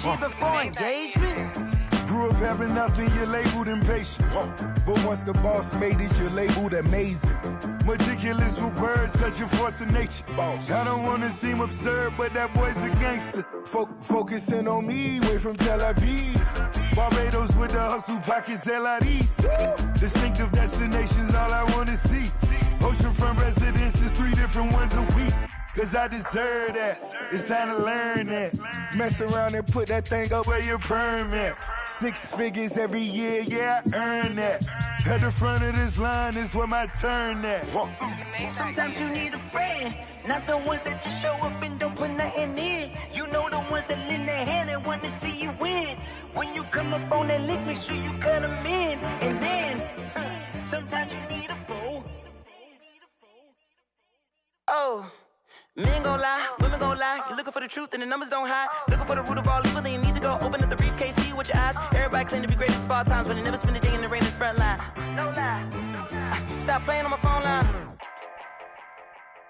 shit before engagement. Grew up having nothing, you're labeled impatient. But once the boss made it, you're labeled amazing. Meticulous with words, such a force of nature. I don't wanna seem absurd, but that boy's a gangster. Focusing on me, way from Tel Aviv. Barbados with the hustle pockets, LIDs. Distinctive destinations, all I wanna see. Oceanfront residences, 3 different ones a week. Cause I deserve that, it's time to learn that. Mess around and put that thing up where your permit. 6 figures every year, yeah, I earn that. At the front of this line is where my turn at. Sometimes you need a friend, not the ones that just show up and don't put nothing in. You know the ones that lend their hand and want to see you win. When you come up on that lick, make sure you cut them in. And then, sometimes you need a fool. Oh. Men gon' lie, women gon' lie. You're looking for the truth and the numbers don't hide. Looking for the root of all evil, then you need to go open up the briefcase, see with your eyes. Everybody claim to be great at small times, but they never spend a day in the rain in the front line. No lie. Stop playing on my phone line.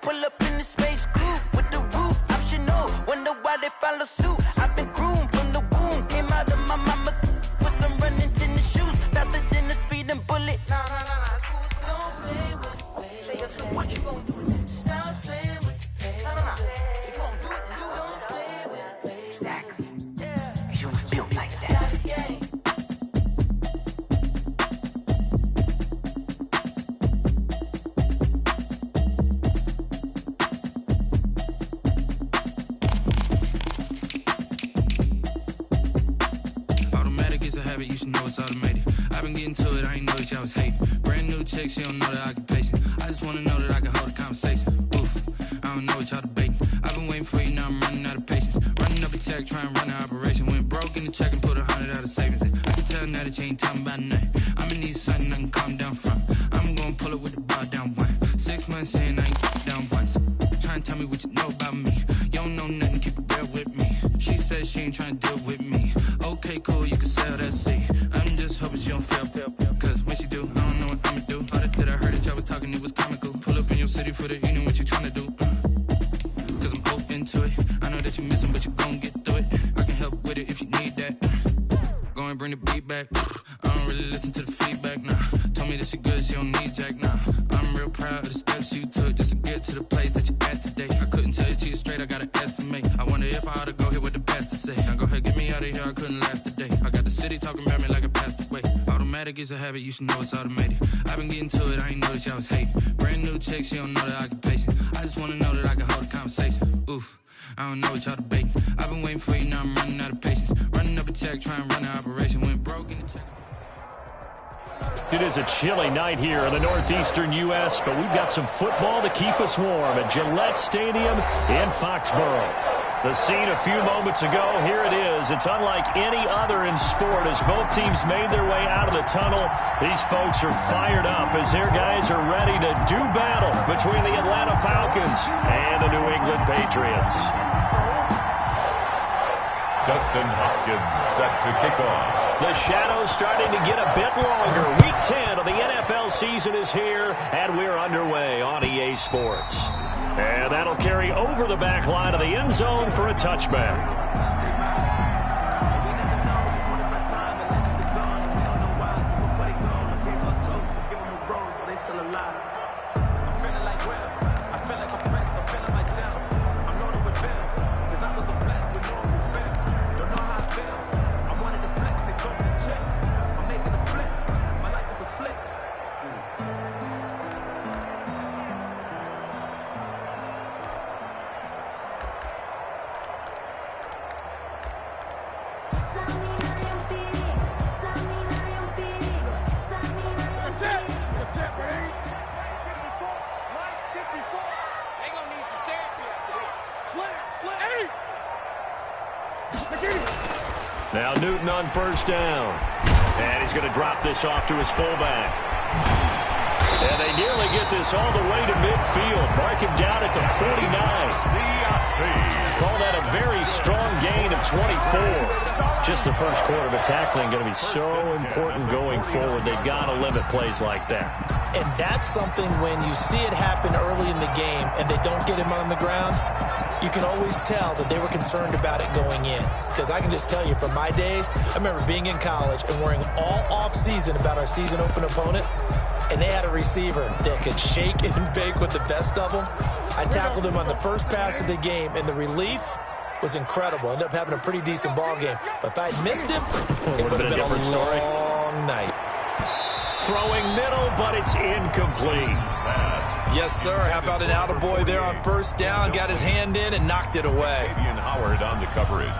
Pull up in the space coupe with the roof optional. Wonder why they follow suit. I've been groomed from the womb. Came out of my mama with some running tennis shoes. Faster than the speeding bullet. Nah, it's cool. Don't play with me. Say it to what you gon' do. Stop playing. You should know it's automated. I've been getting to it, I ain't noticed y'all was hating. Brand new chick, she don't know the occupation. I just wanna know that I can hold a conversation. Oof, I don't know what y'all debating. I've been waiting for you, now I'm running out of patience. Running up a check, trying to run an operation. Went broke in the check and put 100 out of savings in. I can tell now that you ain't talking about nothing. I'ma need something I can calm down from. I'm gonna pull it with the bar down one. 6 months in, I ain't down once. Trying to tell me what you know about me. You don't know nothing, keep it real with me. She said she ain't trying to deal with me. Okay, cool, you can sell that seat. I'm just hoping she don't fail. Cause when she do, I don't know what I'ma do. All that I heard that y'all was talking, it was comical. Pull up in your city for the evening, what you trying to do? Cause I'm open to it. I know that you missing, but you gon' get through it. I can help with it if you need that. Go and bring the beat back. I don't really listen to the feedback, nah. Told me that she good, she don't need jack, nah. I'm real proud of the steps you took just to get to the place that you at today. I couldn't tell you to you straight, I gotta estimate. I wonder if I ought to go here with the best to say. Now go ahead, get me out of here, I couldn't last a day. I got the city talking about me like I passed away. Automatic is a habit, you should know it's automated. I've been getting to it, I ain't noticed y'all was hating. Brand new chick, she don't know the occupation. I just wanna know that I can hold a conversation. Oof, I don't know what y'all debating. I've been waiting for you, now I'm running out of patience. Running up a check, trying to run an operation. Went broke in the check. It is a chilly night here in the northeastern U.S., but we've got some football to keep us warm at Gillette Stadium in Foxborough. The scene a few moments ago, here it is. It's unlike any other in sport as both teams made their way out of the tunnel. These folks are fired up as their guys are ready to do battle between the Atlanta Falcons and the New England Patriots. Dustin Hopkins set to kick off. The shadow's starting to get a bit longer. Week 10 of the NFL season is here, and we're underway on EA Sports. And that'll carry over the back line of the end zone for a touchback. Now Newton on first down. And he's going to drop this off to his fullback. And they nearly get this all the way to midfield. Mark him down at the 49. Call that a very strong gain of 24. Just the first quarter, but tackling going to be so important going forward. They've got to limit plays like that. And that's something when you see it happen early in the game and they don't get him on the ground, you can always tell that they were concerned about it going in. Because I can just tell you from my days, I remember being in college and worrying all off-season about our season open opponent, and they had a receiver that could shake and bake with the best of them. I tackled him on the first pass of the game, and the relief was incredible. Ended up having a pretty decent ball game. But if I had missed him, it would have been a long night. Throwing middle, but it's incomplete. Yes, sir. How about an attaboy there on first down? Got his hand in and knocked it away. Xavier Howard on the coverage.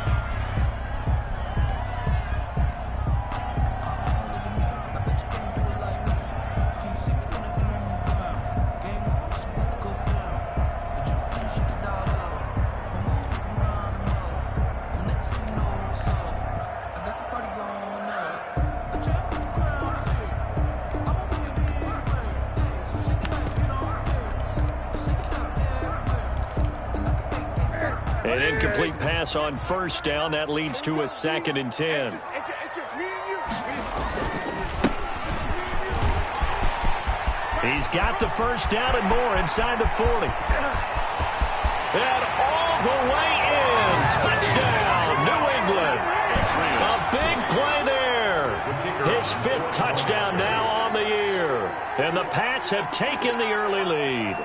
An incomplete pass on first down. That leads to a 2nd and 10. He's got the first down and more inside the 40. And all the way in. Touchdown, New England. A big play there. His 5th touchdown now on the year. And the Pats have taken the early lead.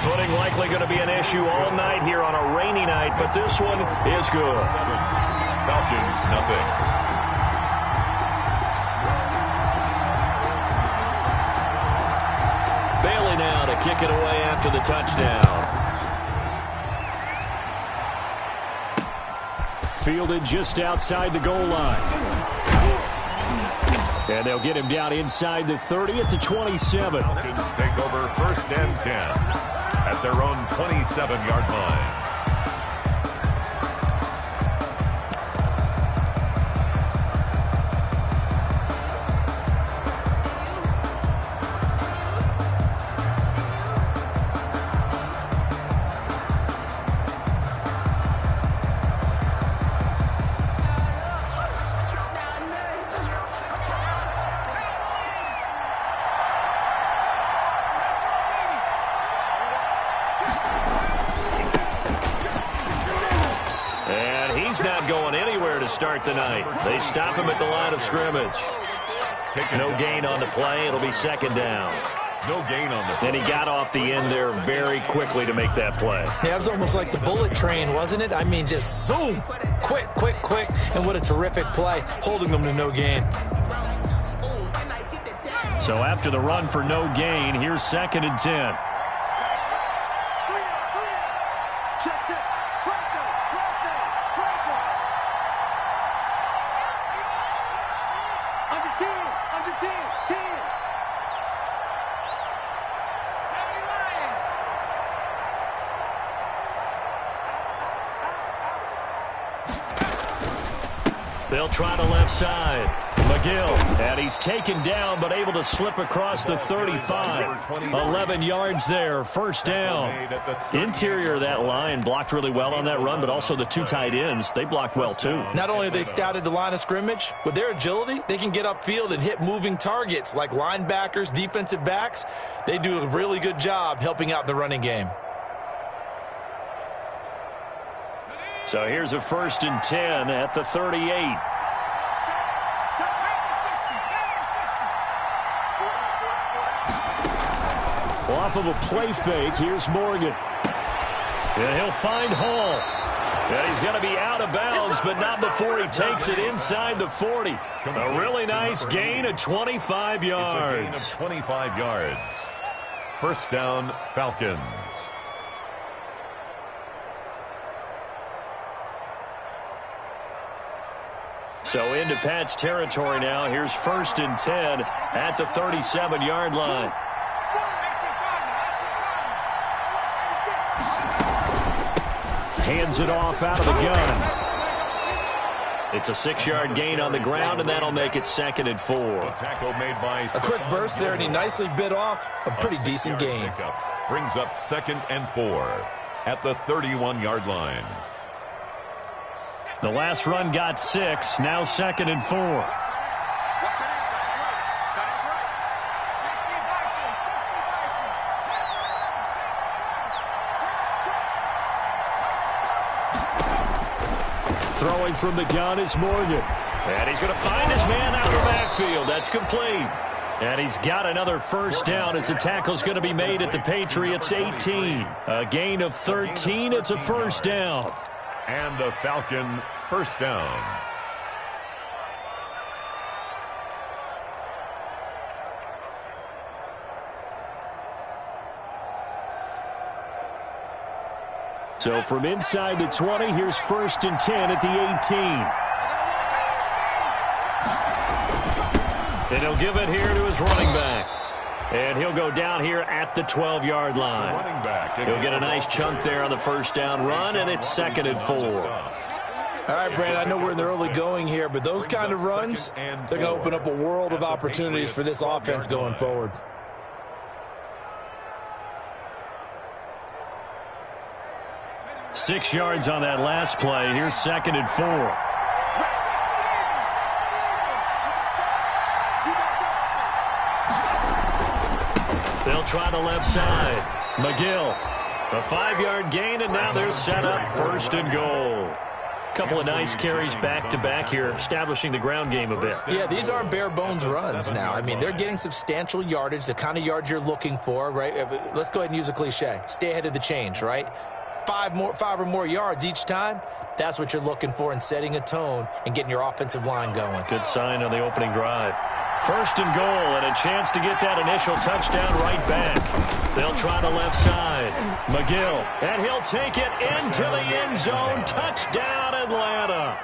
Footing likely going to be an issue all night here on a rainy night, but this one is good. Falcons, nothing. Bailey now to kick it away after the touchdown. Fielded just outside the goal line. And they'll get him down inside the 30 at the 27. Falcons take over 1st and 10 at their own 27-yard line. Start the night. They stop him at the line of scrimmage. No gain on the play. It'll be 2nd down. No gain on the play. And he got off the end there very quickly to make that play. Yeah, it was almost like the bullet train, wasn't it? I mean, just zoom. Quick, quick, quick. And what a terrific play, holding them to no gain. So after the run for no gain, here's 2nd and 10. They'll try the left side. McGill, and he's taken down but able to slip across the 35. 11 yards there, 1st down. Interior of that line blocked really well on that run, but also the 2 tight ends, they blocked well too. Not only have they scouted the line of scrimmage, with their agility, they can get upfield and hit moving targets like linebackers, defensive backs. They do a really good job helping out the running game. So here's a 1st and 10 at the 38. Off of a play fake, here's Morgan. And he'll find Hall. And he's going to be out of bounds, but not before he takes it inside the 40. A really nice gain of 25 yards. It's a gain of 25 yards. 1st down, Falcons. So into Pat's territory now. Here's 1st and 10 at the 37-yard line. Hands it off out of the gun. It's a 6-yard gain on the ground, and that'll make it 2nd and 4. Tackle made by a quick burst there, and he nicely bit off a pretty decent gain. Brings up 2nd and 4 at the 31-yard line. The last run got 6, now 2nd and 4. Throwing from the gun is Morgan. And he's going to find his man out of the backfield. That's complete. And he's got another first down as the tackle's going to be made at the Patriots' 18. A gain of 13. It's a first down. And a Falcon first down. So from inside the 20, here's 1st and 10 at the 18. And he'll give it here to his running back. And he'll go down here at the 12-yard line. He'll get a nice chunk there on the first down run, and it's 2nd and 4. All right, Brad, I know we're in the early going here, but those kind of runs, they're going to open up a world of opportunities for this offense going forward. Six yards on that last play. Here's 2nd and 4. They'll try the left side. McGill, a 5-yard gain, and now they're set up 1st and goal. Couple of nice carries back-to-back here, establishing the ground game a bit. Yeah, these aren't bare-bones runs now. I mean, they're getting substantial yardage, the kind of yards you're looking for, right? Let's go ahead and use a cliche. Stay ahead of the change, right? 5 or more yards each time, that's what you're looking for in setting a tone and getting your offensive line going. Good sign on the opening drive. 1st and goal, and a chance to get that initial touchdown right back. They'll try the left side. McGill, and he'll take it into the end zone. Touchdown, Atlanta.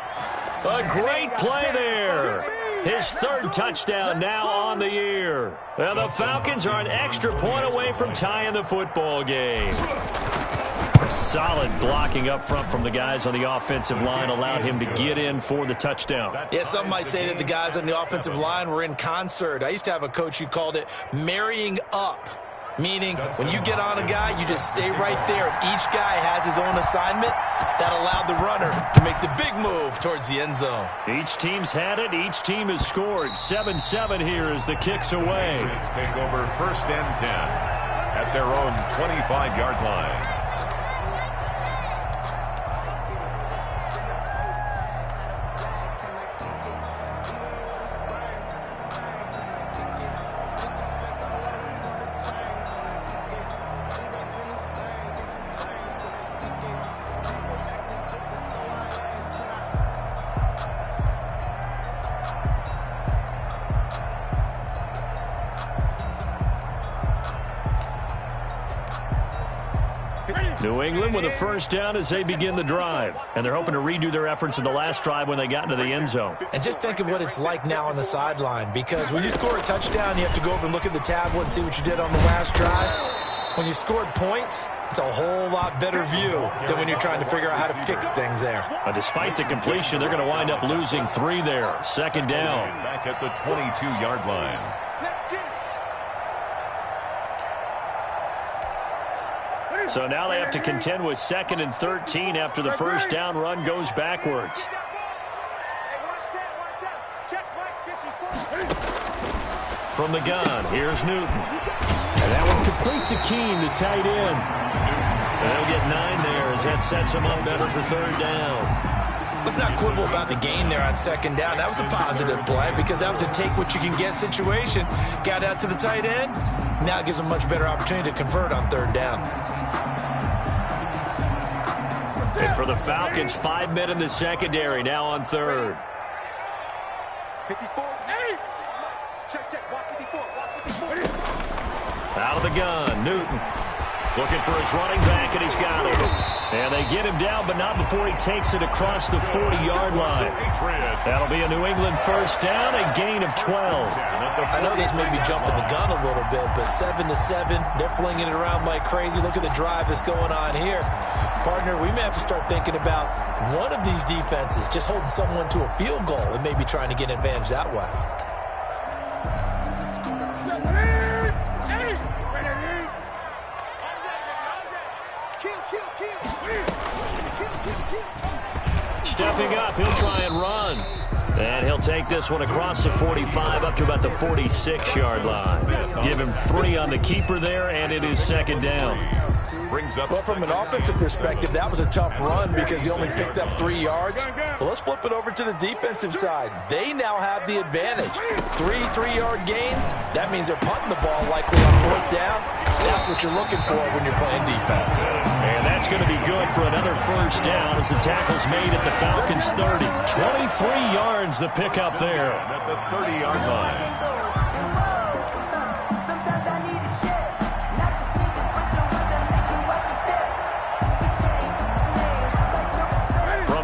A great play there. His 3rd touchdown now on the year. And the Falcons are an extra point away from tying the football game. Solid blocking up front from the guys on the offensive line allowed him to get in for the touchdown. Yeah, some might say that the guys on the offensive line were in concert. I used to have a coach who called it marrying up, meaning when you get on a guy, you just stay right there, and each guy has his own assignment. That allowed the runner to make the big move towards the end zone. Each team's had it. Each team has scored. 7-7 here as the kick's away. Let's take over 1st and 10 at their own 25-yard line. New England with a first down as they begin the drive. And they're hoping to redo their efforts in the last drive when they got into the end zone. And just think of what it's like now on the sideline, because when you score a touchdown, you have to go over and look at the tablet and see what you did on the last drive. When you scored points, it's a whole lot better view than when you're trying to figure out how to fix things there. Despite the completion, they're going to wind up losing 3 there. 2nd down. Back at the 22-yard line. So now they have to contend with 2nd and 13 after the first down run goes backwards. From the gun, here's Newton. And that one complete to Keene, the tight end. And they'll get 9 there as that sets them up better for 3rd down. Let's not quibble about the gain there on 2nd down. That was a positive play because that was a take-what-you-can-get situation. Got out to the tight end. Now it gives them a much better opportunity to convert on 3rd down. And for the Falcons, 5 men in the secondary now on 3rd. 54. Check. Walk 54. Out of the gun, Newton. Looking for his running back, and he's got it. And they get him down, but not before he takes it across the 40-yard line. That'll be a New England first down, a gain of 12. I know this may be jumping the gun a little bit, but 7-7, they're flinging it around like crazy. Look at the drive that's going on here. Partner, we may have to start thinking about one of these defenses just holding someone to a field goal and maybe trying to get an advantage that way. Stepping up, he'll try and run. And he'll take this one across the 45 up to about the 46-yard line. Give him 3 on the keeper there, and it is 2nd down. brings up. Well, from an offensive perspective, that was a tough run because he only picked up 3 yards. Well, let's flip it over to the defensive side. They now have the advantage. 3 3-yard gains. That means they're punting the ball likely on 4th down. That's what you're looking for when you're playing defense. And that's going to be good for another first down as the tackle's made at the Falcons' 30. 23 yards the pickup there. At the 30-yard line.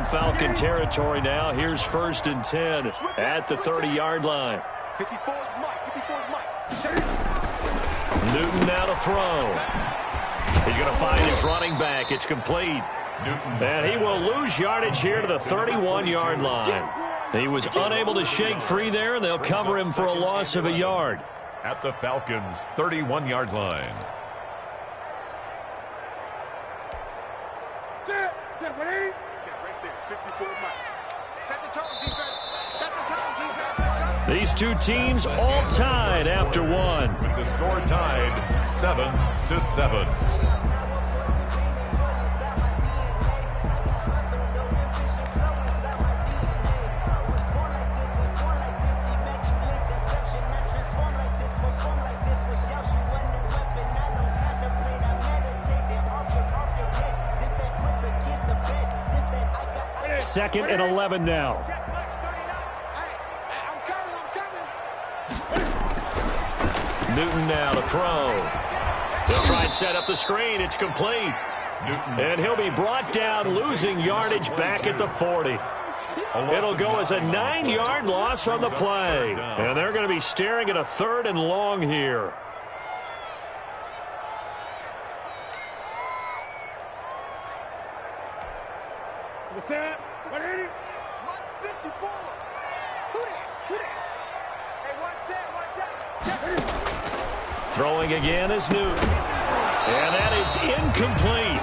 Falcon territory now. Here's 1st and 10 at the 30-yard line. 54 is Mike. 54 is Mike. Newton now to throw. He's going to find his running back. It's complete. And he will lose yardage here to the 31-yard line. He was unable to shake free there, and they'll cover him for a loss of a yard. At the Falcons' 31-yard line. These two teams all tied after one. With the score tied 7-7. Second and 11 now. Newton now to throw. They'll try and set up the screen. It's complete. And he'll be brought down, losing yardage back at the 40. It'll go as a 9-yard loss on the play. And they're going to be staring at a 3rd and long here. Throwing again is Newton. And that is incomplete.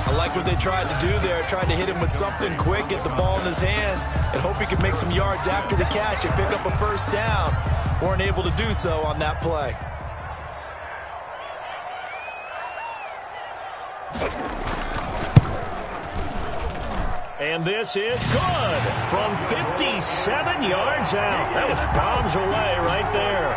I like what they tried to do there. Tried to hit him with something quick, get the ball in his hands, and hope he could make some yards after the catch and pick up a first down. Weren't able to do so on that play. And this is good from 57 yards out. That was bombs away right there.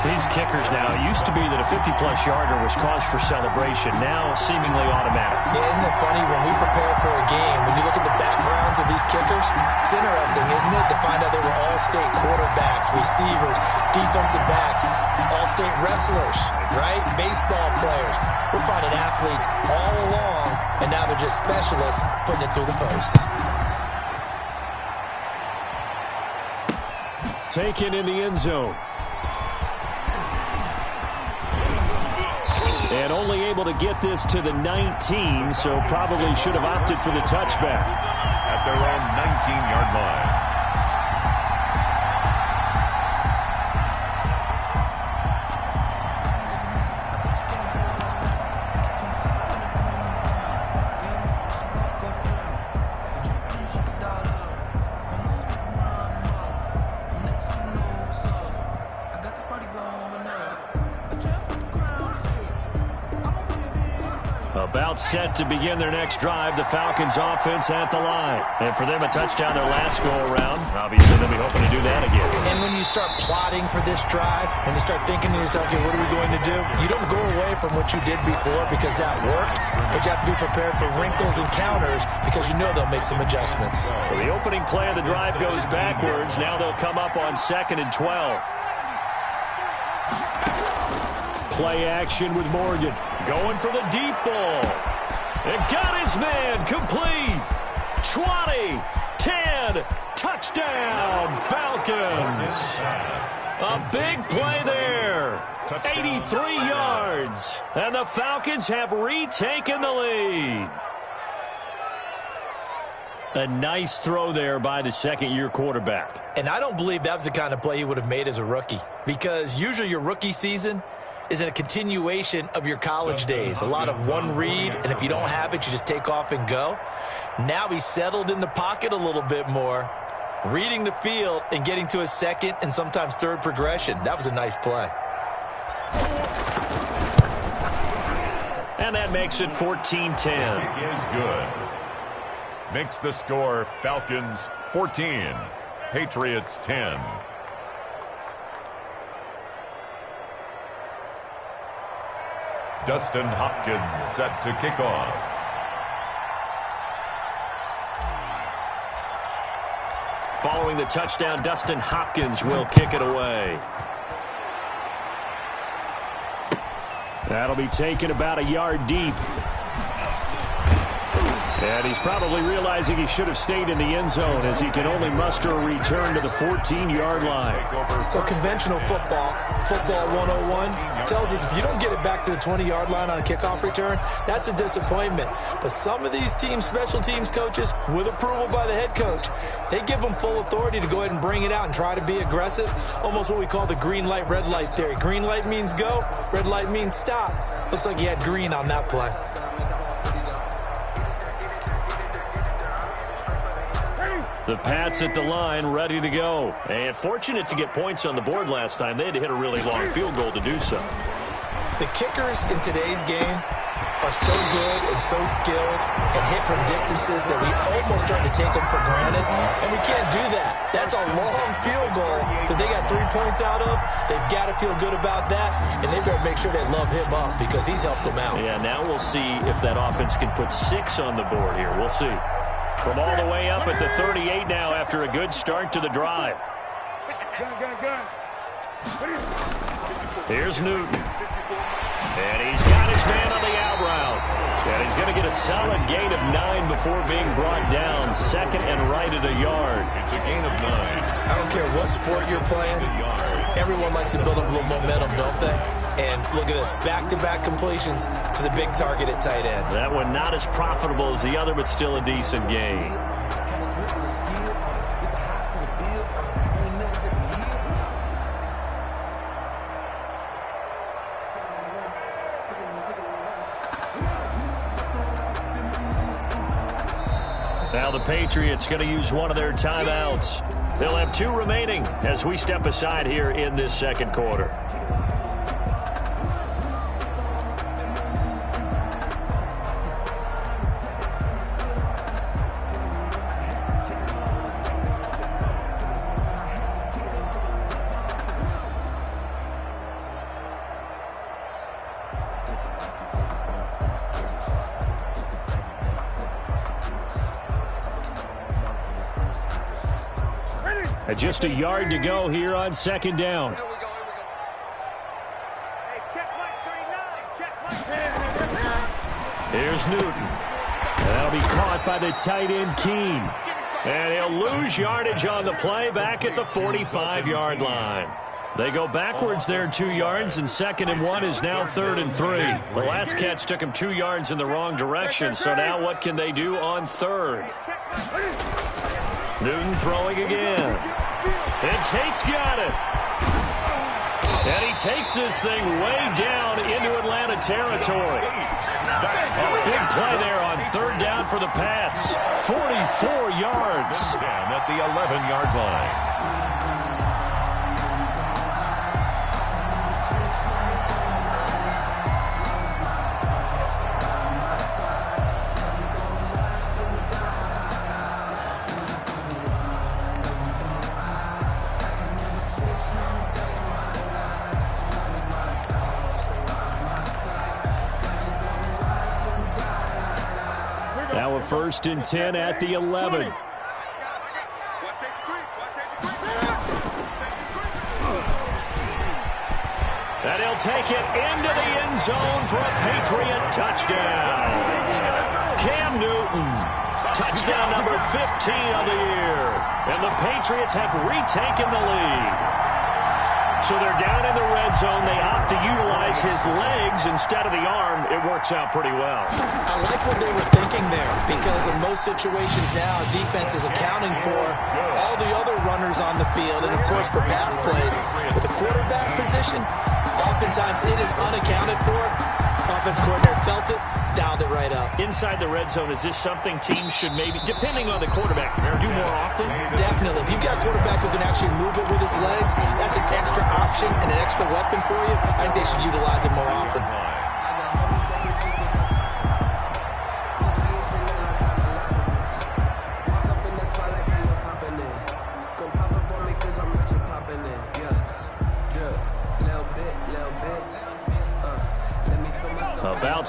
These kickers now, it used to be that a 50-plus yarder was cause for celebration. Now seemingly automatic. Yeah, isn't it funny when we prepare for a game, when you look at the backgrounds of these kickers, it's interesting, isn't it, to find out they were all-state quarterbacks, receivers, defensive backs, all-state wrestlers, right? Baseball players. We're finding athletes all along, and now they're just specialists putting it through the posts. Taken in the end zone. And only able to get this to the 19, so probably should have opted for the touchback. At their own 19-yard line. About set to begin their next drive, the Falcons offense at the line. And for them, a touchdown their last go-around. Obviously, they'll be hoping to do that again. And when you start plotting for this drive, when you start thinking to yourself, okay, what are we going to do? You don't go away from what you did before because that worked, but you have to be prepared for wrinkles and counters because you know they'll make some adjustments. So the opening play of the drive goes backwards. Now they'll come up on 2nd and 12. Play action with Morgan. Going for the deep ball. And got his man complete. 20, 10, touchdown Falcons. A big play there. 83 yards. And the Falcons have retaken the lead. A nice throw there by the second-year quarterback. And I don't believe that was the kind of play he would have made as a rookie. Because usually your rookie season is a continuation of your college days. A lot of one read, and if you don't have it, you just take off and go. Now he's settled in the pocket a little bit more, reading the field and getting to a second and sometimes third progression. That was a nice play. And that makes it 14-10. Is good. Makes the score Falcons 14, Patriots 10. Dustin Hopkins set to kick off. Following the touchdown, Dustin Hopkins will kick it away. That'll be taken about a yard deep. And he's probably realizing he should have stayed in the end zone as he can only muster a return to the 14-yard line. Well, conventional football 101, tells us if you don't get it back to the 20-yard line on a kickoff return, that's a disappointment. But some of these special teams coaches, with approval by the head coach, they give them full authority to go ahead and bring it out and try to be aggressive. Almost what we call the green light, red light theory. Green light means go, red light means stop. Looks like he had green on that play. The Pats at the line, ready to go. And fortunate to get points on the board last time. They had to hit a really long field goal to do so. The kickers in today's game are so good and so skilled and hit from distances that we almost start to take them for granted. And we can't do that. That's a long field goal that they got 3 points out of. They've got to feel good about that. And they better make sure they love him up because he's helped them out. Yeah, now we'll see if that offense can put 6 on the board here. We'll see. From all the way up at the 38 now after a good start to the drive. Here's Newton. And he's got his man on the out route. And he's going to get a solid gain of 9 before being brought down. Second and right at a yard. It's a gain of 9. I don't care what sport you're playing. Everyone likes to build up a little momentum, don't they? And look at this, back-to-back completions to the big target at tight end. That one not as profitable as the other, but still a decent gain. Now the Patriots going to use one of their timeouts. They'll have 2 remaining as we step aside here in this second quarter. Just a yard to go here on second down. Here's Newton. That'll be caught by the tight end, Keene. And he'll lose yardage on the play back at the 45-yard line. They go backwards there 2 yards, and 2nd and 1 is now 3rd and 3. The last catch took him 2 yards in the wrong direction, so now what can they do on 3rd? Newton throwing again. And Tate's got it. And he takes this thing way down into Atlanta territory. A big play there on 3rd down for the Pats. 44 yards. Down at the 11-yard line. Now a 1st and 10 at the 11. And he'll take it into the end zone for a Patriot touchdown. Cam Newton, touchdown number 15 of the year. And the Patriots have retaken the lead. So they're down in the red zone. They opt to utilize his legs instead of the arm. It works out pretty well. I like what they were thinking there because in most situations now, defense is accounting for all the other runners on the field and, of course, for pass plays. But the quarterback position, oftentimes it is unaccounted for. Offense coordinator felt it, dialed it right up. Inside the red zone, is this something teams should maybe, depending on the quarterback, do more often? Definitely. If you've got a quarterback who can actually move it with his legs, that's an extra option and an extra weapon for you. I think they should utilize it more often.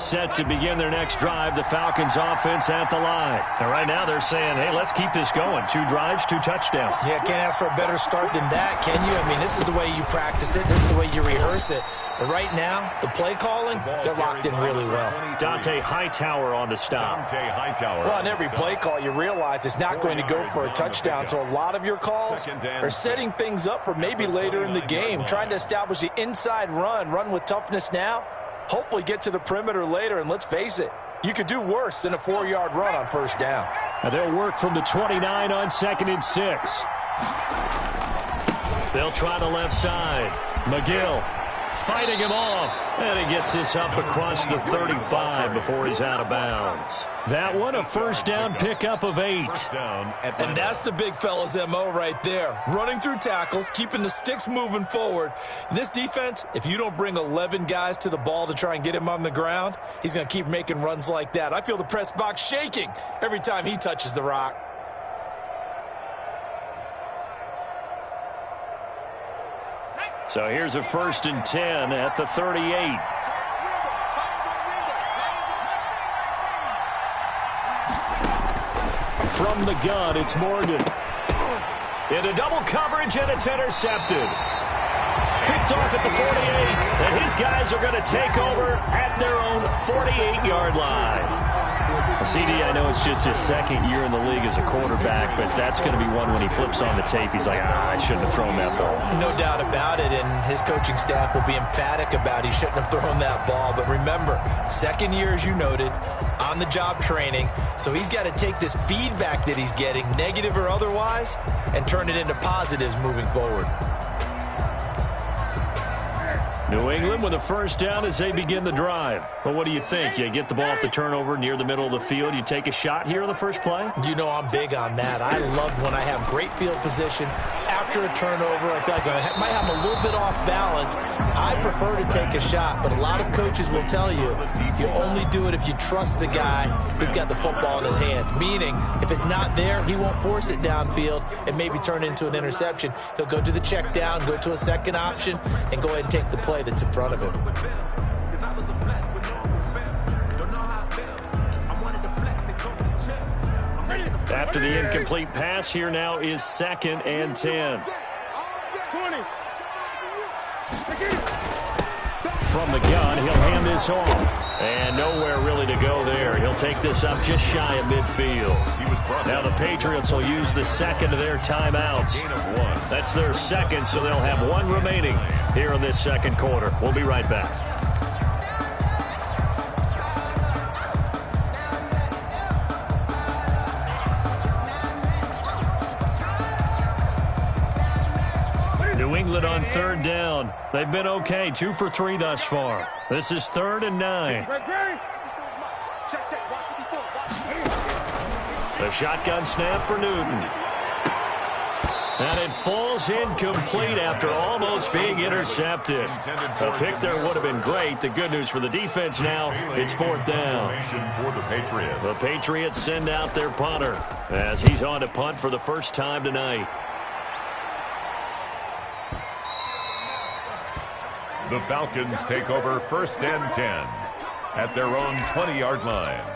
set to begin their next drive. The Falcons offense at the line. And right now they're saying, hey, let's keep this going. 2 drives, 2 touchdowns. Yeah, can't ask for a better start than that, can you? I mean, this is the way you practice it. This is the way you rehearse it. But right now, the play calling, they're locked in really well. Dont'a Hightower on the stop. Dont'a Hightower. Well, on every play call, you realize it's not going to go for a touchdown. So a lot of your calls are setting things up for maybe later in the game, trying to establish the inside run with toughness now, hopefully get to the perimeter later. And let's face it, you could do worse than a 4-yard run on first down. And they'll work from the 29 on 2nd and 6. They'll try the left side. McGill fighting him off, and he gets this up across the 35 before he's out of bounds. That one, a first down pickup of 8. And that's the big fella's MO right there. Running through tackles, keeping the sticks moving forward. In this defense, if you don't bring 11 guys to the ball to try and get him on the ground, he's going to keep making runs like that. I feel the press box shaking every time he touches the rock. So here's a 1st and 10 at the 38. From the gun, it's Morgan. Into double coverage, and it's intercepted. Picked off at the 48, and his guys are going to take over at their own 48-yard line. CD, I know it's just his 2nd year in the league as a quarterback, but that's going to be one when he flips on the tape. He's like, I shouldn't have thrown that ball. No doubt about it, and his coaching staff will be emphatic about he shouldn't have thrown that ball. But remember, 2nd year, as you noted, on-the-job training, so he's got to take this feedback that he's getting, negative or otherwise, and turn it into positives moving forward. New England with a first down as they begin the drive. Well, what do you think? You get the ball off the turnover near the middle of the field. You take a shot here on the first play? You know I'm big on that. I love when I have great field position after a turnover. I feel like I might have a little bit off balance. I prefer to take a shot, but a lot of coaches will tell you you only do it if you trust the guy who's got the football in his hands. Meaning, if it's not there, he won't force it downfield and maybe turn it into an interception. He'll go to the check down, go to a second option, and go ahead and take the play that's in front of him. After the incomplete pass, here now is 2nd and 10. From the gun, he'll hand this off. And nowhere really to go there. He'll take this up just shy of midfield. Now the Patriots will use the 2nd of their timeouts. That's their 2nd, so they'll have 1 remaining here in this 2nd quarter. We'll be right back. New England on 3rd down. They've been okay, 2 for 3 thus far. This is 3rd and 9. The shotgun snap for Newton. And it falls incomplete after almost being intercepted. A pick there would have been great. The good news for the defense now, it's 4th down. The Patriots send out their punter as he's on to punt for the first time tonight. The Falcons take over 1st and 10 at their own 20-yard line.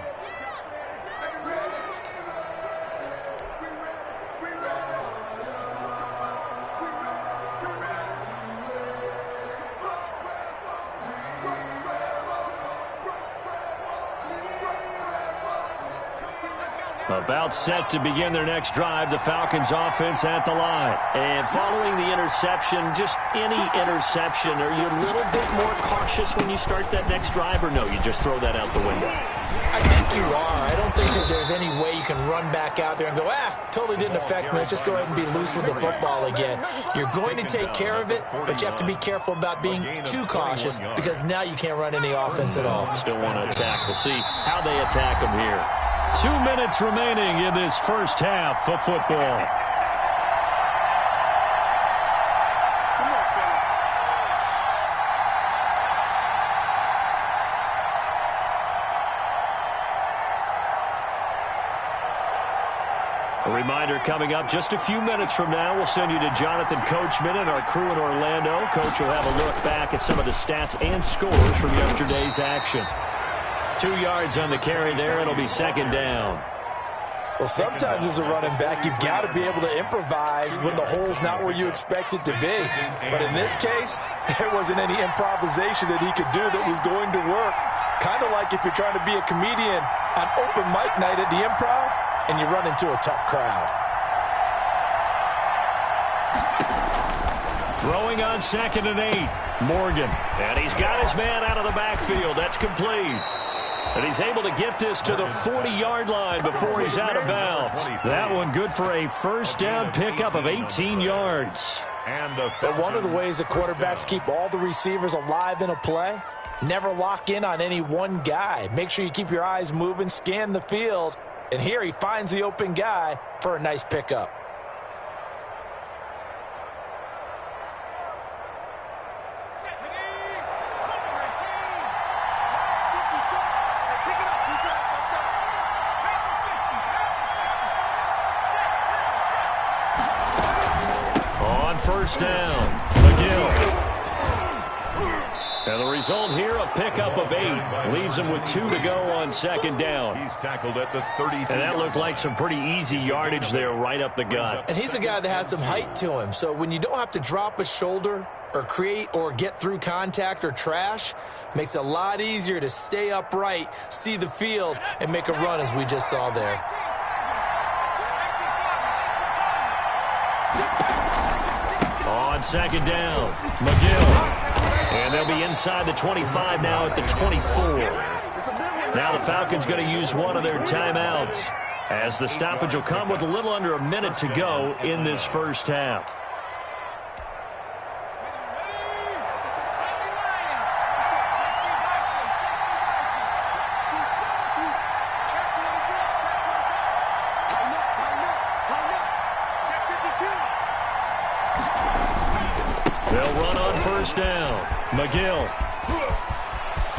About set to begin their next drive, the Falcons offense at the line. And following the interception, just any interception, are you a little bit more cautious when you start that next drive, or no, you just throw that out the window? I think you are. I don't think that there's any way you can run back out there and go, totally didn't affect me. Let's just go ahead and be loose with the football again. You're going to take care of it, but you have to be careful about being too cautious because now you can't run any offense at all. Still want to attack. We'll see how they attack them here. 2 minutes remaining in this first half of football. A reminder coming up just a few minutes from now, we'll send you to Jonathan Coachman and our crew in Orlando. Coach will have a look back at some of the stats and scores from yesterday's action. 2 yards on the carry there. It'll be second down. Well, sometimes as a running back, you've got to be able to improvise when the hole's not where you expect it to be. But in this case, there wasn't any improvisation that he could do that was going to work. Kind of like if you're trying to be a comedian on open mic night at the Improv and you run into a tough crowd. Throwing on 2nd and 8. Morgan. And he's got his man out of the backfield. That's complete. And he's able to get this to the 40-yard line before he's out of bounds. That one good for a first down pickup of 18 yards. But one of the ways that quarterbacks keep all the receivers alive in a play, never lock in on any one guy. Make sure you keep your eyes moving, scan the field. And here he finds the open guy for a nice pickup. First down, McGill. And the result here, a pickup of 8. Leaves him with 2 to go on 2nd down. He's tackled at the 32. And that looked like some pretty easy yardage there right up the gut. And he's a guy that has some height to him. So when you don't have to drop a shoulder or create or get through contact or trash, makes it a lot easier to stay upright, see the field, and make a run as we just saw there. On 2nd down, McGill. And they'll be inside the 25 now at the 24. Now the Falcons going to use one of their timeouts, as the stoppage will come with a little under a minute to go in this first half. They'll run on first down. McGill.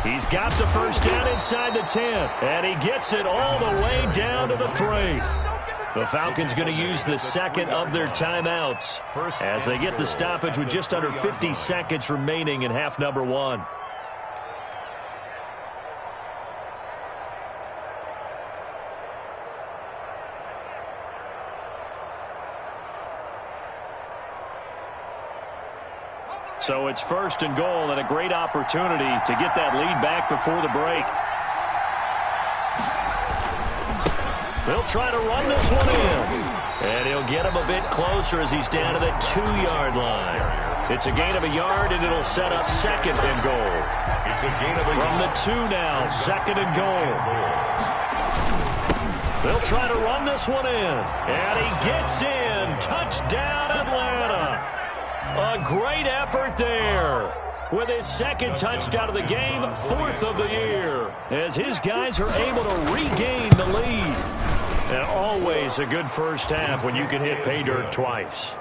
He's got the first down inside the 10. And he gets it all the way down to the 3. The Falcons going to use the second of their timeouts as they get the stoppage with just under 50 seconds remaining in half number 1. So it's first and goal, and a great opportunity to get that lead back before the break. They'll try to run this one in. And he'll get him a bit closer as he's down to the 2-yard line. It's a gain of a yard, and it'll set up 2nd and goal. It's a gain of a From the 2 now, 2nd and goal. They'll try to run this one in. And he gets in. Touchdown, Atlanta. A great effort there. With his 2nd touchdown of the game, 4th of the year, as his guys are able to regain the lead. And always a good first half when you can hit pay dirt twice.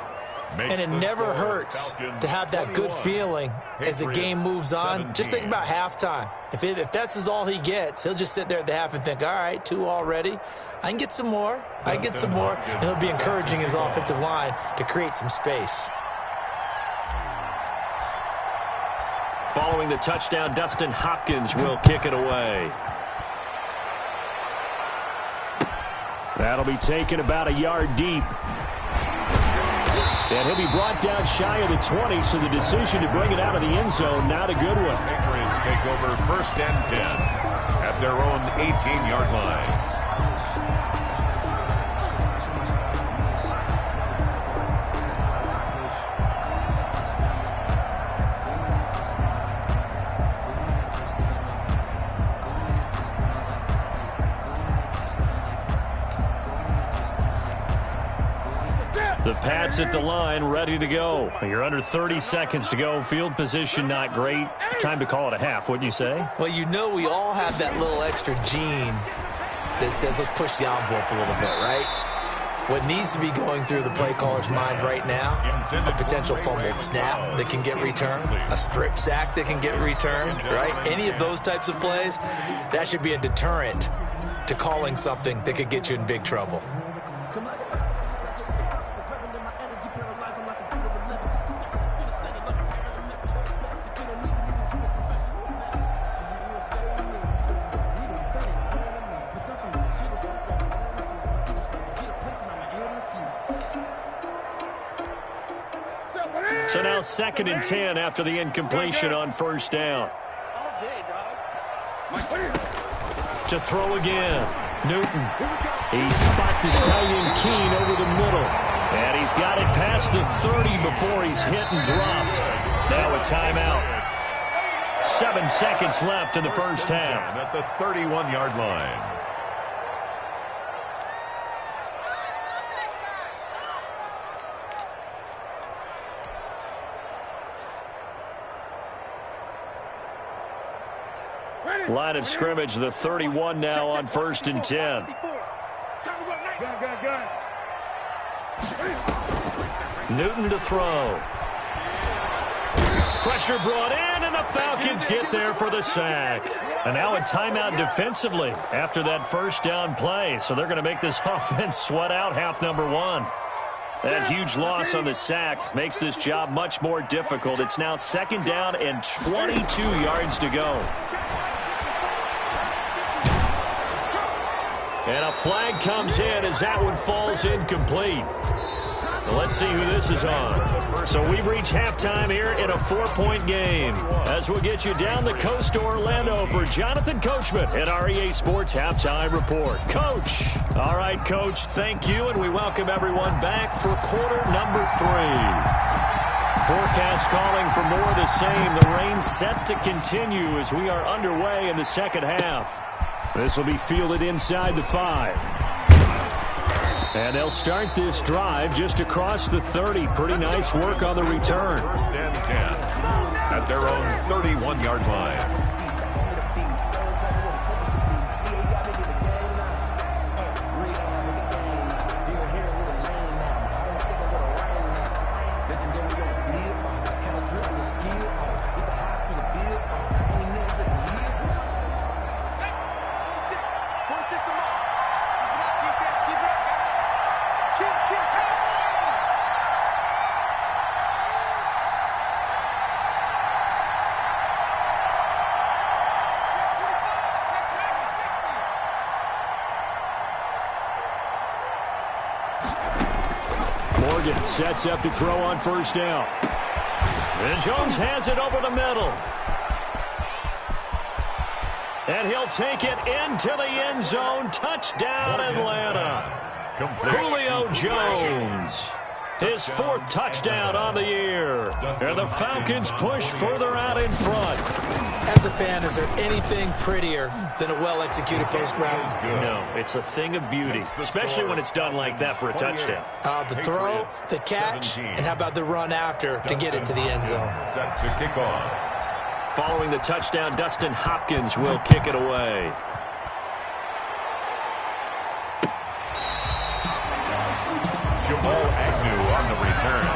And it never hurts to have that good feeling as the game moves on. Just think about halftime. If that's all he gets, he'll just sit there at the half and think, all right, 2 already. I can get some more. I can get some more. And he'll be encouraging his offensive line to create some space. Following the touchdown, Dustin Hopkins will kick it away. That'll be taken about a yard deep. And he'll be brought down shy of the 20, so the decision to bring it out of the end zone, not a good one. Patriots take over 1st and 10 at their own 18-yard line. The Pats at the line, ready to go. You're under 30 seconds to go. Field position not great. Time to call it a half, wouldn't you say? Well, you know we all have that little extra gene that says let's push the envelope a little bit, right? What needs to be going through the play caller's mind right now, a potential fumbled snap that can get returned, a strip sack that can get returned, right? Any of those types of plays, that should be a deterrent to calling something that could get you in big trouble. So now 2nd and 10 after the incompletion on first down. To throw again. Newton. He spots his tight end Keene over the middle. And he's got it past the 30 before he's hit and dropped. Now a timeout. 7 seconds left in the first half. At the 31-yard line. Line of scrimmage, the 31 now on 1st and 10. Newton to throw. Pressure brought in, and the Falcons get there for the sack. And now a timeout defensively after that first down play. So they're going to make this offense sweat out half number 1. That huge loss on the sack makes this job much more difficult. It's now 2nd down and 22 yards to go. And a flag comes in as that one falls incomplete. Well, let's see who this is on. So we've reached halftime here in a 4-point game. As we'll get you down the coast to Orlando for Jonathan Coachman at our EA Sports Halftime Report. Coach. All right, Coach, thank you, and we welcome everyone back for quarter number 3. Forecast calling for more of the same. The rain set to continue as we are underway in the second half. This will be fielded inside the 5. And they'll start this drive just across the 30. Pretty nice work on the return. 1st and 10 at their own 31-yard line. Morgan sets up to throw on first down. And Jones has it over the middle. And he'll take it into the end zone. Touchdown, Atlanta. Julio Jones. His 4th touchdown on the year. And the Falcons push further out in front. As a fan, is there anything prettier than a well-executed post route? No, it's a thing of beauty, especially when it's done like that for a touchdown. The throw, the catch, and how about the run after to get it to the end zone? Set to kick off. Following the touchdown, Dustin Hopkins will kick it away. Jamal Agnew on the return.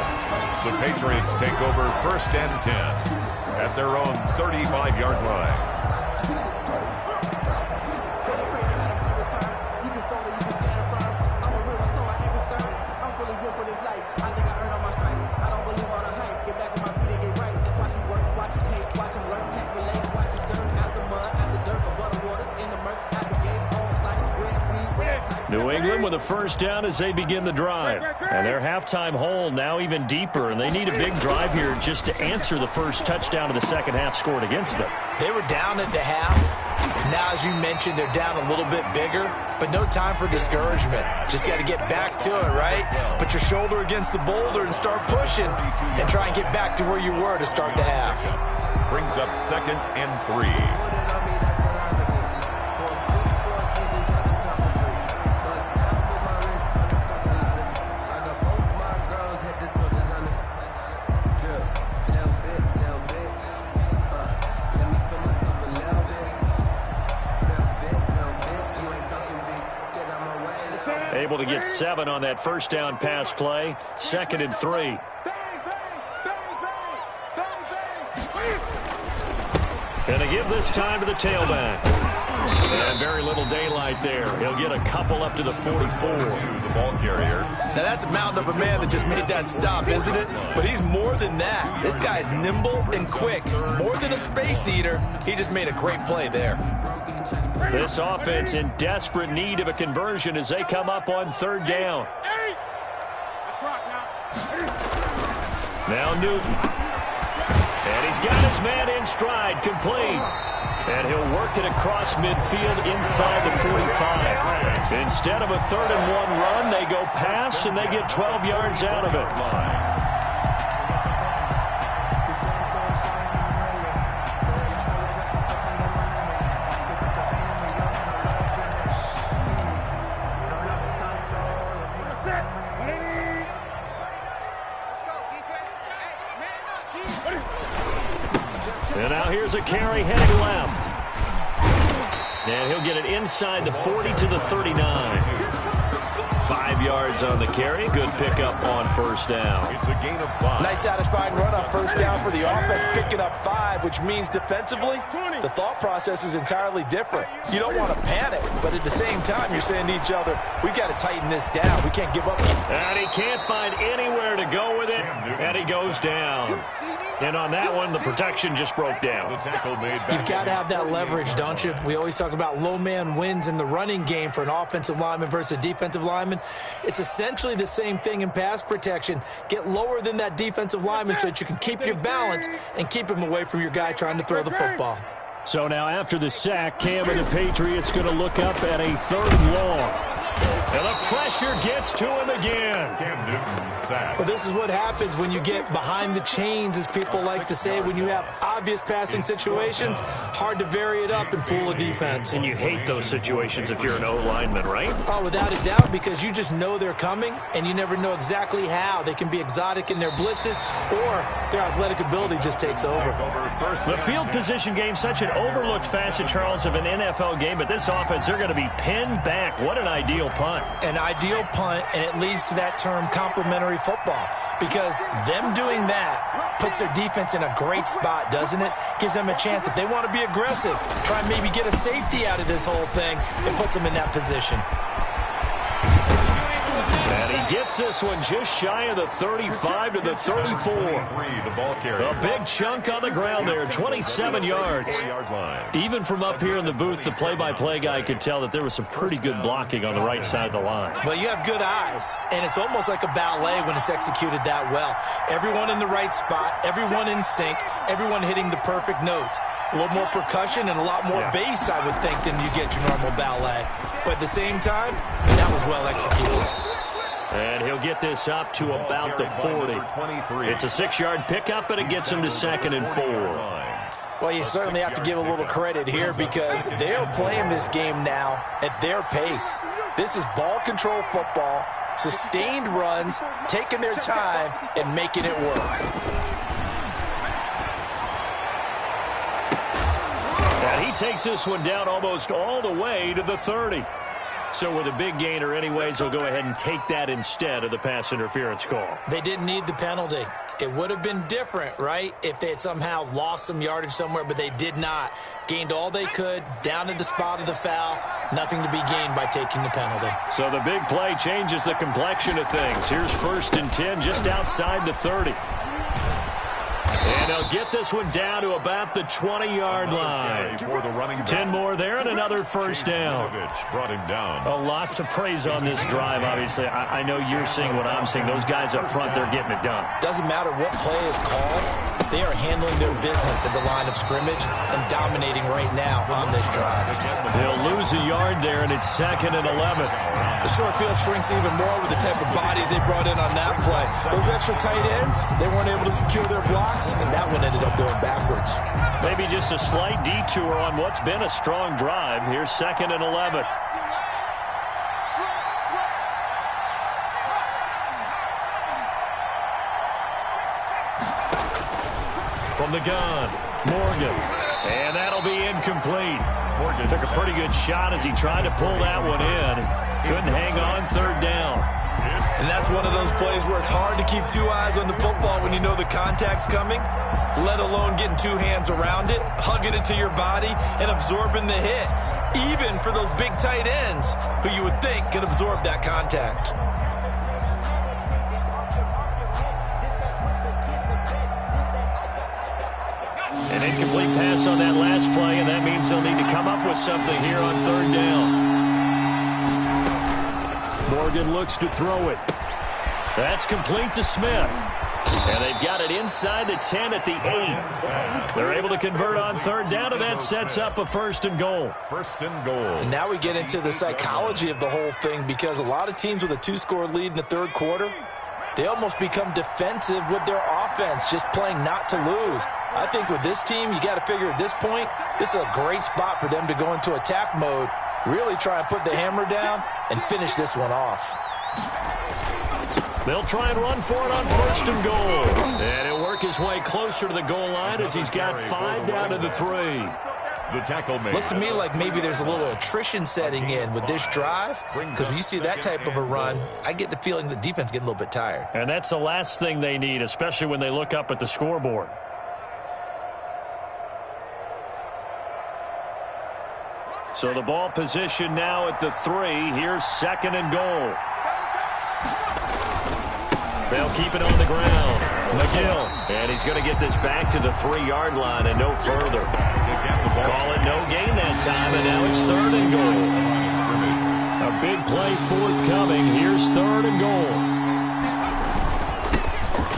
The Patriots take over 1st and 10 at their own 35-yard line. New England with a first down as they begin the drive. And their halftime hole now even deeper, and they need a big drive here just to answer the first touchdown of the second half scored against them. They were down at the half. Now, as you mentioned, they're down a little bit bigger, but no time for discouragement. Just got to get back to it, right? Put your shoulder against the boulder and start pushing and try and get back to where you were to start the half. Brings up 2nd and 3. Able to get 7 on that first down pass play. 2nd and 3. And they give this time to the tailback. And very little daylight there. He'll get a couple up to the 44. The ball carrier. Now, that's a mountain of a man that just made that stop, isn't it? But he's more than that. This guy's nimble and quick. More than a space eater. He just made a great play there. This offense in desperate need of a conversion as they come up on 3rd down. Now Newton. And he's got his man in stride, complete. And he'll work it across midfield inside the 45. Instead of a 3rd-and-1 run, they go pass, and they get 12 yards out of it. And now here's a carry heading left. And he'll get it inside the 40 to the 39. 5 yards on the carry. Good pickup on first down. It's a gain of 5. Nice satisfying run on first down for the offense, picking up 5, which means defensively, the thought process is entirely different. You don't want to panic, but at the same time, you're saying to each other, we got to tighten this down. We can't give up. And he can't find anywhere to go with it, and he goes down. And on that one, the protection just broke down. The tackle made back. You've got to have that leverage, don't you? We always talk about low man wins in the running game for an offensive lineman versus a defensive lineman. It's essentially the same thing in pass protection. Get lower than that defensive lineman so that you can keep your balance and keep him away from your guy trying to throw the football. So now after the sack, Cam and the Patriots going to look up at a 3rd and long. And the pressure gets to him again. Cam Newton sacked. Well, this is what happens when you get behind the chains, as people like to say. When you have obvious passing situations, hard to vary it up and fool a defense. And you hate those situations if you're an O-lineman, right? Oh, without a doubt, because you just know they're coming, and you never know exactly how. They can be exotic in their blitzes, or their athletic ability just takes over. The field position game, such an overlooked facet, Charles, of an NFL game, but this offense, they're going to be pinned back. What an ideal punt. An ideal punt, and it leads to that term complementary football, because them doing that puts their defense in a great spot, doesn't it? Gives them a chance. If they want to be aggressive, try and maybe get a safety out of this whole thing, it puts them in that position. And he gets this one just shy of the 35 to the 34. The ball carrier. A big chunk on the ground there, 27 yards. 4-yard line. Even from up here in the booth, the play-by-play guy could tell that there was some pretty good blocking on the right side of the line. Well, you have good eyes, and it's almost like a ballet when it's executed that well. Everyone in the right spot, everyone in sync, everyone hitting the perfect notes. A little more percussion and a lot more bass, I would think, than you get your normal ballet. But at the same time, that was well executed. And he'll get this up to about the 40. It's a 6-yard pickup, but it gets him to 2nd and 4. Well, you certainly have to give a little credit here because they're playing this game now at their pace. This is ball control football, sustained runs, taking their time, and making it work. And he takes this one down almost all the way to the 30. So with a big gainer anyways, they'll go ahead and take that instead of the pass interference call. They didn't need the penalty. It would have been different, right, if they had somehow lost some yardage somewhere, but they did not. Gained all they could, down to the spot of the foul. Nothing to be gained by taking the penalty. So the big play changes the complexion of things. Here's 1st and 10 just outside the 30. And they'll get this one down to about the 20-yard line. 10 more there and another first down. Brought him down. A lot to praise on this drive, obviously. I know you're seeing what I'm seeing. Those guys up front, they're getting it done. Doesn't matter what play is called. They are handling their business at the line of scrimmage and dominating right now on this drive. They'll lose a yard there, and it's 2nd and 11. The short field shrinks even more with the type of bodies they brought in on that play. Those extra tight ends, they weren't able to secure their blocks, and that one ended up going backwards. Maybe just a slight detour on what's been a strong drive. Here's 2nd and 11. From the gun, Morgan. And that'll be incomplete. Morgan took a pretty good shot as he tried to pull that one in. Couldn't hang on, 3rd down. And that's one of those plays where it's hard to keep 2 eyes on the football when you know the contact's coming, let alone getting 2 hands around it, hugging it to your body, and absorbing the hit, even for those big tight ends who you would think can absorb that contact. An incomplete pass on that last play, and that means they'll need to come up with something here on 3rd down. Morgan looks to throw it. That's complete to Smith. And they've got it inside the 10 at the 8. They're able to convert on third down, and that sets up a first and goal. First and goal. And now we get into the psychology of the whole thing, because a lot of teams with a 2-score lead in the third quarter, they almost become defensive with their offense, just playing not to lose. I think with this team, you got to figure at this point, this is a great spot for them to go into attack mode, really try and put the hammer down and finish this one off. They'll try and run for it on first and goal. And he'll work his way closer to the goal line as he's got 5 down to the 3. The tackle made. Looks to me like maybe there's a little attrition setting in with this drive, because when you see that type of a run, I get the feeling the defense getting a little bit tired. And that's the last thing they need, especially when they look up at the scoreboard. So the ball position now at the 3. Here's second and goal. They'll keep it on the ground. McGill, and he's going to get this back to the 3-yard line and no further. Call it no gain that time, and now it's third and goal. A big play forthcoming. Here's third and goal.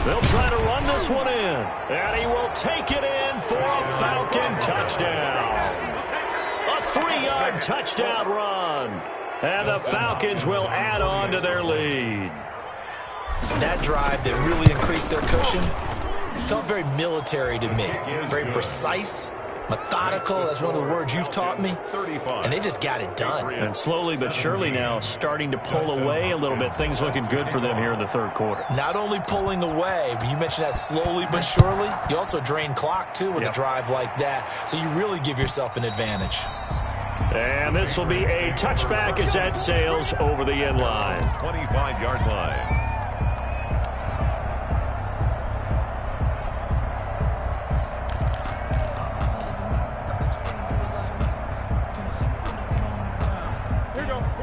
They'll try to run this one in, and he will take it in for a Falcon touchdown. A 3-yard touchdown run, and the Falcons will add on to their lead. That drive that really increased their cushion felt very military to me. Very precise, methodical. That's one of the words you've taught me. And they just got it done. And slowly but surely now starting to pull away a little bit. Things looking good for them here in the third quarter. Not only pulling away, but you mentioned that slowly but surely. You also drain clock, too, with a drive like that. So you really give yourself an advantage. And this will be a touchback as that sails over the end line. 25-yard line.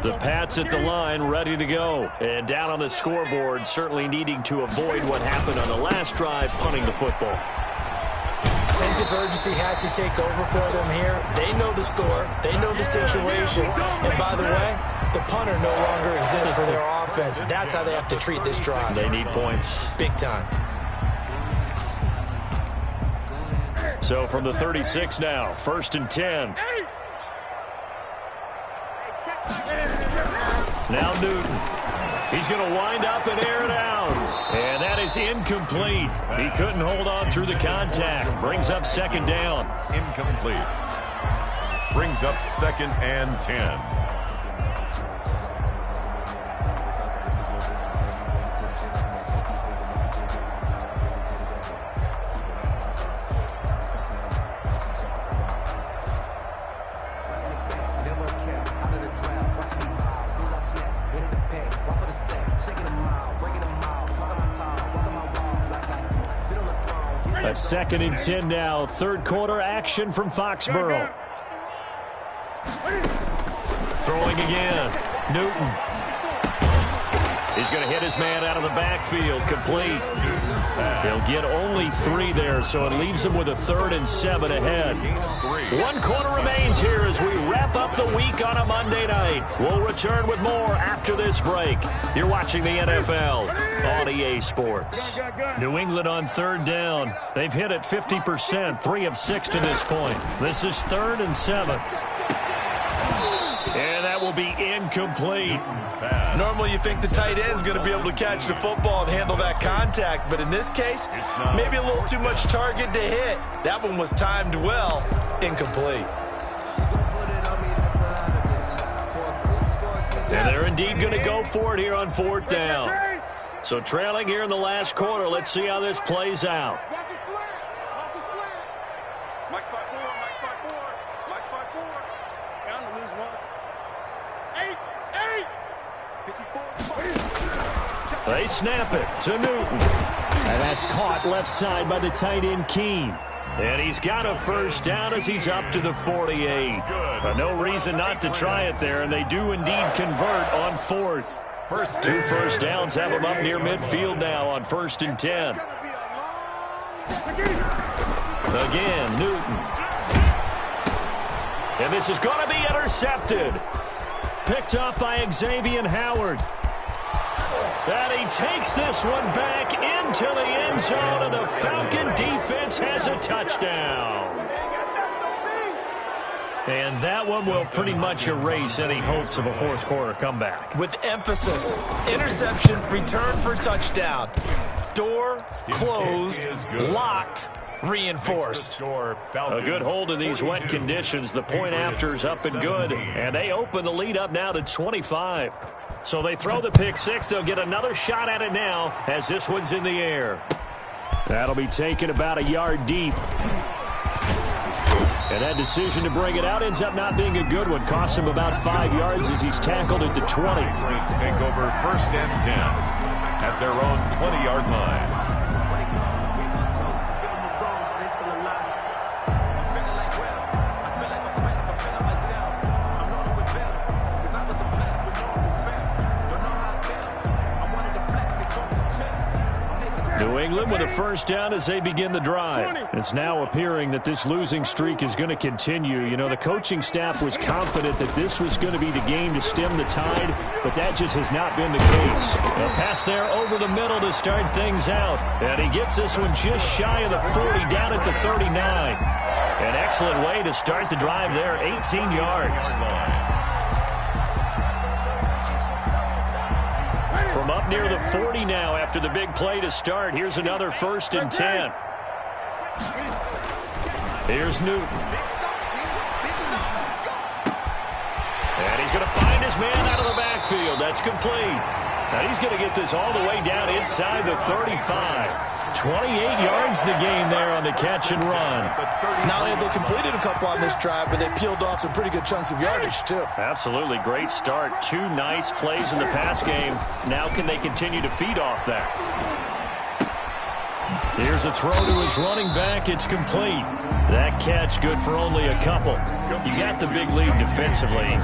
The Pats at the line, ready to go. And down on the scoreboard, certainly needing to avoid what happened on the last drive, punting the football. Sense of urgency has to take over for them here. They know the score. They know the situation. And by the way, the punter no longer exists for their offense. That's how they have to treat this drive. They need points. Big time. So from the 36 now, first and 10. Now Newton. He's going to wind up and air it out. And that is incomplete. He couldn't hold on through the contact. Brings up second down. Incomplete. Brings up second and 10. Second and 10 now. Third quarter action from Foxborough. Throwing again. Newton. He's going to hit his man out of the backfield. Complete. He'll get only 3 there, so it leaves him with a 3rd and 7 ahead. 1 quarter remains here as we wrap up the week on a Monday night. We'll return with more after this break. You're watching the NFL on EA Sports. New England on third down. They've hit it 50%, 3 of 6 to this point. This is 3rd and 7. And that will be incomplete. Normally you think the tight end's going to be able to catch the football and handle that contact, but in this case, maybe a little too much target to hit. That one was timed well. Incomplete. And they're indeed going to go for it here on 4th down. So trailing here in the last quarter. Let's see how this plays out. Watch his slant. Watch his slant. Mike spot 4. Mike spot 4. Mike spot 4. Down to lose 1. 8. 54. They snap it to Newton. And that's caught left side by the tight end Keene. And he's got a first down as he's up to the 48. But no reason not to try it there, and they do indeed convert on 4th. 2 first downs have him up near midfield now on 1st and 10. Again, Newton. And this is going to be intercepted. Picked up by Xavier Howard. And he takes this one back into the end zone, and the Falcon defense has a touchdown. And that one will pretty much erase any hopes of a fourth quarter comeback. With emphasis, interception, return for touchdown. Door closed, locked, reinforced. A good hold in these wet conditions. The point after's up and good, and they open the lead up now to 25. So they throw the pick six. They'll get another shot at it now as this one's in the air. That'll be taken about a yard deep. And that decision to bring it out ends up not being a good one. Cost him about 5 yards as he's tackled at the 20. Patriots take over 1st and 10 at their own 20-yard line. New England with a first down as they begin the drive. It's now appearing that this losing streak is going to continue. You know, the coaching staff was confident that this was going to be the game to stem the tide, but that just has not been the case. A pass there over the middle to start things out. And he gets this one just shy of the 40, down at the 39. An excellent way to start the drive there, 18 yards. From up near the 40 now after the big play to start. Here's another 1st and 10. Here's Newton. And he's going to find his man out of the backfield. That's complete. Now he's going to get this all the way down inside the 35. 28 yards the game there on the catch and run. Not only have they completed a couple on this drive, but they peeled off some pretty good chunks of yardage, too. Absolutely. Great start. 2 nice plays in the pass game. Now can they continue to feed off that? Here's a throw to his running back. It's complete. That catch good for only a couple. You got the big lead defensively.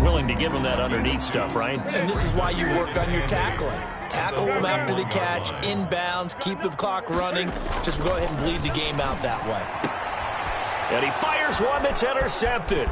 Willing to give him that underneath stuff, right? And this is why you work on your tackling. Tackle them after the catch, inbounds, keep the clock running. Just go ahead and bleed the game out that way. And he fires one that's intercepted.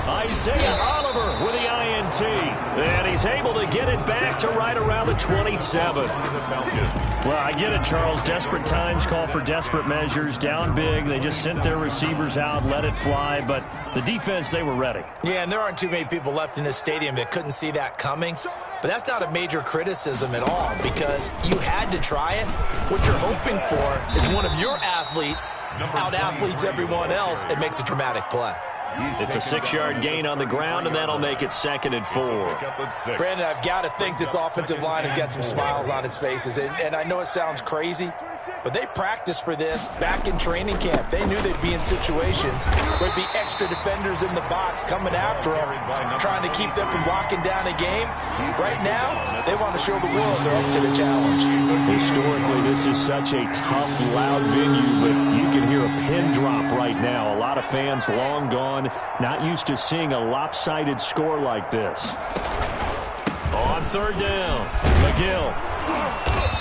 Isaiah Oliver with the INT. And he's able to get it back to right around the 27. Well, I get it, Charles. Desperate times call for desperate measures. Down big. They just sent their receivers out, let it fly. But the defense, they were ready. Yeah, and there aren't too many people left in this stadium that couldn't see that coming. But that's not a major criticism at all because you had to try it. What you're hoping for is one of your athletes out-athletes everyone else and makes a dramatic play. It's a 6-yard gain on the ground, and that'll make it 2nd and 4. Brandon, I've got to think this offensive line has got some smiles on its faces. And I know it sounds crazy, but they practiced for this back in training camp. They knew they'd be in situations where there'd be extra defenders in the box coming after them, trying to keep them from locking down a game. Right now, they want to show the world they're up to the challenge. Historically, this is such a tough, loud venue, but you can hear a pin drop right now. A lot of fans long gone, not used to seeing a lopsided score like this. On 3rd down, McGill.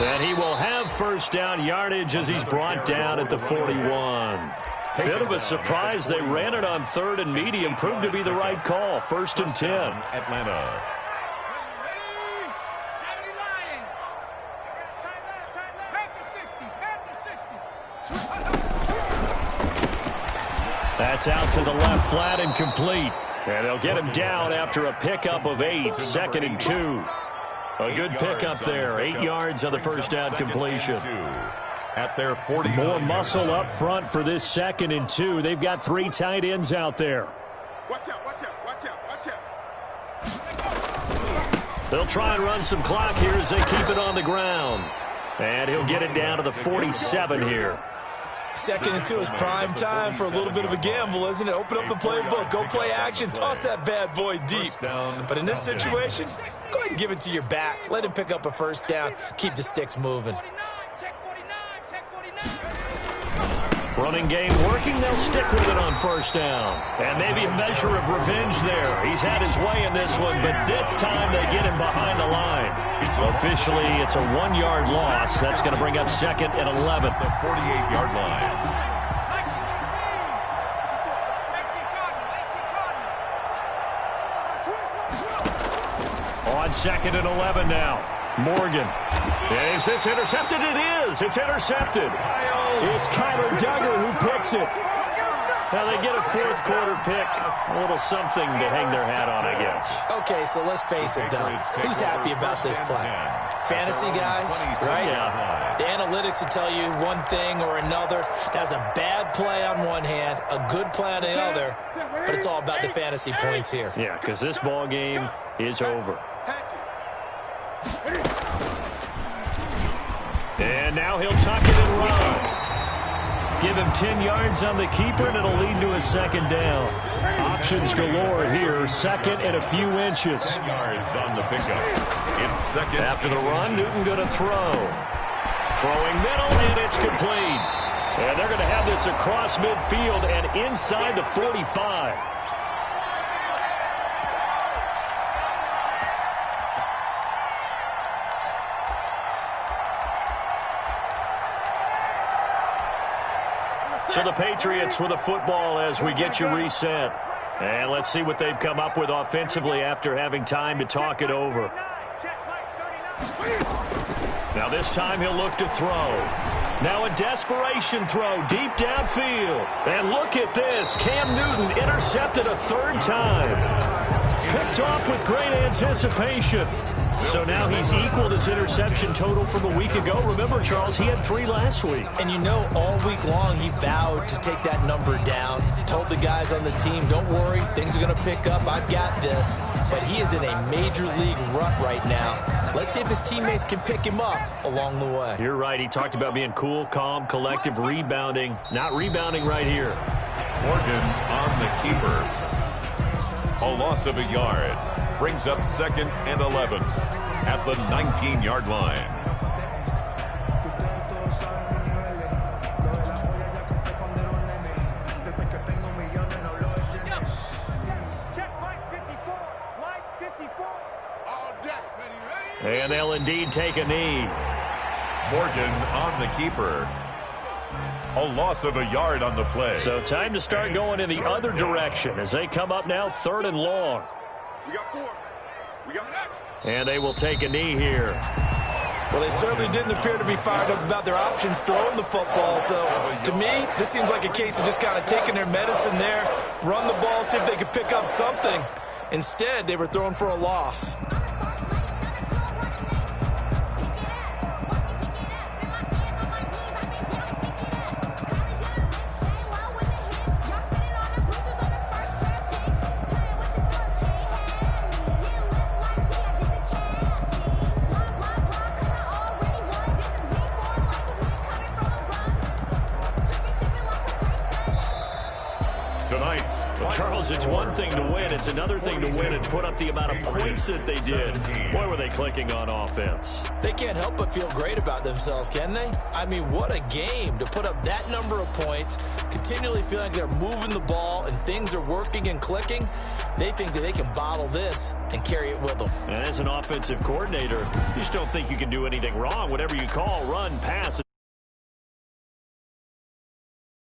And he will have first down yardage as he's brought down at the 41. Bit of a surprise. They ran it on 3rd and medium. Proved to be the right call. 1st and 10. Atlanta. That's out to the left, flat and complete. And they'll get him down after a pickup of 8. 2nd and 2. A good pickup there. 8 yards on the first down completion. At their 40. More muscle up front for this 2nd and 2. They've got 3 tight ends out there. Watch out, watch out, watch out, watch out. They'll try and run some clock here as they keep it on the ground. And he'll get it down to the 47 here. 2nd and 2 is prime time for a little bit of a gamble, isn't it? Open up the playbook, go play action, toss that bad boy deep. But in this situation, go ahead and give it to your back. Let him pick up a first down, keep the sticks moving. Running game working, they'll stick with it on first down. And maybe a measure of revenge there. He's had his way in this one, but this time they get him behind the line. Officially, it's a 1-yard loss. That's going to bring up 2nd and 11. The 48-yard line. On 2nd and 11 now. Morgan. Is this intercepted? It is. It's intercepted. It's Kyler Duggar who picks it. Now they get a fourth quarter pick. A little something to hang their hat on, I guess. Okay, so let's face it, though. Who's happy about this play? Fantasy guys, right? Yeah. The analytics will tell you one thing or another. That's a bad play on one hand, a good play on the other, but it's all about the fantasy points here. Yeah, because this ball game is over. And now he'll tuck it and run. Give him 10 yards on the keeper, and it'll lead to a second down. Options galore here. Second and a few inches. 10 yards on the pickup. It's second. After the run, Newton going to throw. Throwing middle, and it's complete. And they're going to have this across midfield and inside the 45. So the Patriots with the football as we get you reset. And let's see what they've come up with offensively after having time to talk it over. Now this time he'll look to throw. Now a desperation throw deep downfield. And look at this. Cam Newton intercepted a third time. Picked off with great anticipation. So now he's equaled his interception total from a week ago. Remember, Charles, he had 3 last week. And you know, all week long he vowed to take that number down. Told the guys on the team, don't worry, things are going to pick up. I've got this. But he is in a major league rut right now. Let's see if his teammates can pick him up along the way. You're right. He talked about being cool, calm, collective, rebounding. Not rebounding right here. Morgan on the keeper. A loss of a yard. Brings up second and 11 at the 19-yard line. And they'll indeed take a knee. Morgan on the keeper. A loss of a yard on the play. So time to start going in the other direction as they come up now 3rd and long. We got 4. We got And they will take a knee here. Well, they certainly didn't appear to be fired up about their options throwing the football. So, to me, this seems like a case of just kind of taking their medicine there, run the ball, see if they could pick up something. Instead, they were throwing for a loss. Charles, it's one thing to win. It's another thing to win and put up the amount of points that they did. Boy, were they clicking on offense. They can't help but feel great about themselves, can they? I mean, what a game to put up that number of points, continually feeling like they're moving the ball and things are working and clicking. They think that they can bottle this and carry it with them. And as an offensive coordinator, you just don't think you can do anything wrong. Whatever you call, run, pass,